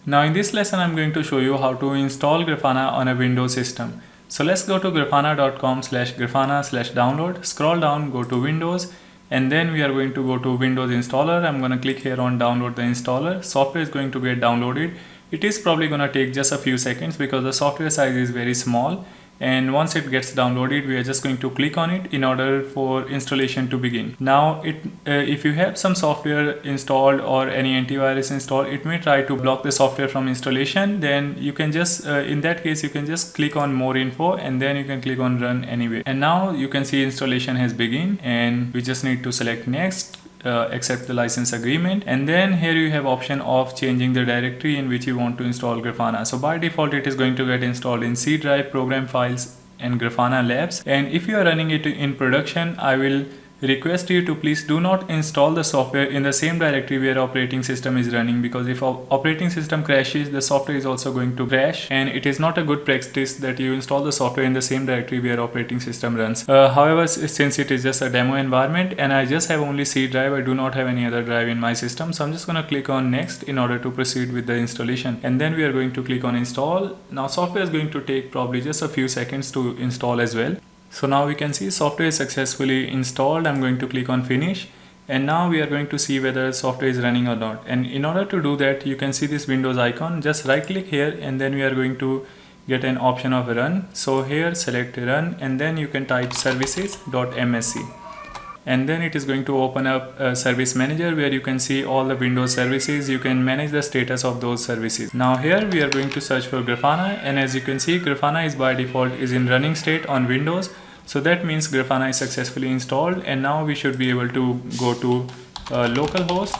Now in this lesson I'm going to show you how to install Grafana on a Windows system. So let's go to grafana.com/grafana/download, scroll down, go to Windows, and then we are going to go to Windows installer. I'm going to click here on download the installer. Software is going to get downloaded. It is probably going to take just a few seconds because the software size is very small, and once it gets downloaded we are just going to click on it in order for installation to begin. Now if you have some software installed or any antivirus installed, it may try to block the software from installation. Then you can just in that case you can just click on more info and then you can click on run anyway. And now you can see installation has begun, and we just need to select next, accept the license agreement, and then here you have option of changing the directory in which you want to install Grafana. So by default it is going to get installed in C drive, program files, and Grafana labs. And if you are running it in production, I will request you to please do not install the software in the same directory where operating system is running, because if operating system crashes, the software is also going to crash, and it is not a good practice that you install the software in the same directory where operating system runs. However, since it is just a demo environment and I just have only C drive, I do not have any other drive in my system, so I'm just going to click on next in order to proceed with the installation, and then we are going to click on install. Now software is going to take probably just a few seconds to install as well. So now we can see software is successfully installed. I'm going to click on finish, and now we are going to see whether software is running or not. And in order to do that, you can see this Windows icon. Just right click here and then we are going to get an option of run. So here select run, and then you can type services.msc, and then it is going to open up a service manager where you can see all the Windows services. You can manage the status of those services. Now here we are going to search for Grafana, and as you can see, Grafana is by default is in running state on Windows. So that means Grafana is successfully installed, and now we should be able to go to localhost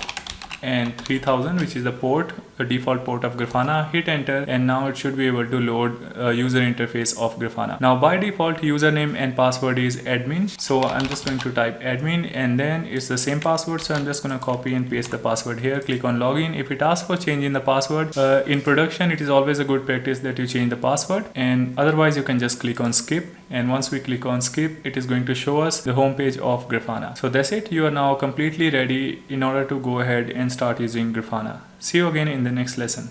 and 3000, which is the port, the default port of Grafana. Hit enter, and now it should be able to load user interface of Grafana. Now by default username and password is admin, so I'm just going to type admin, and then it's the same password, so I'm just going to copy and paste the password here. Click on login. If it asks for changing the password in production, it is always a good practice that you change the password, and otherwise you can just click on skip. And once we click on skip, it is going to show us the home page of Grafana. So that's it. You are now completely ready in order to go ahead and start using Grafana. See you again in the next lesson.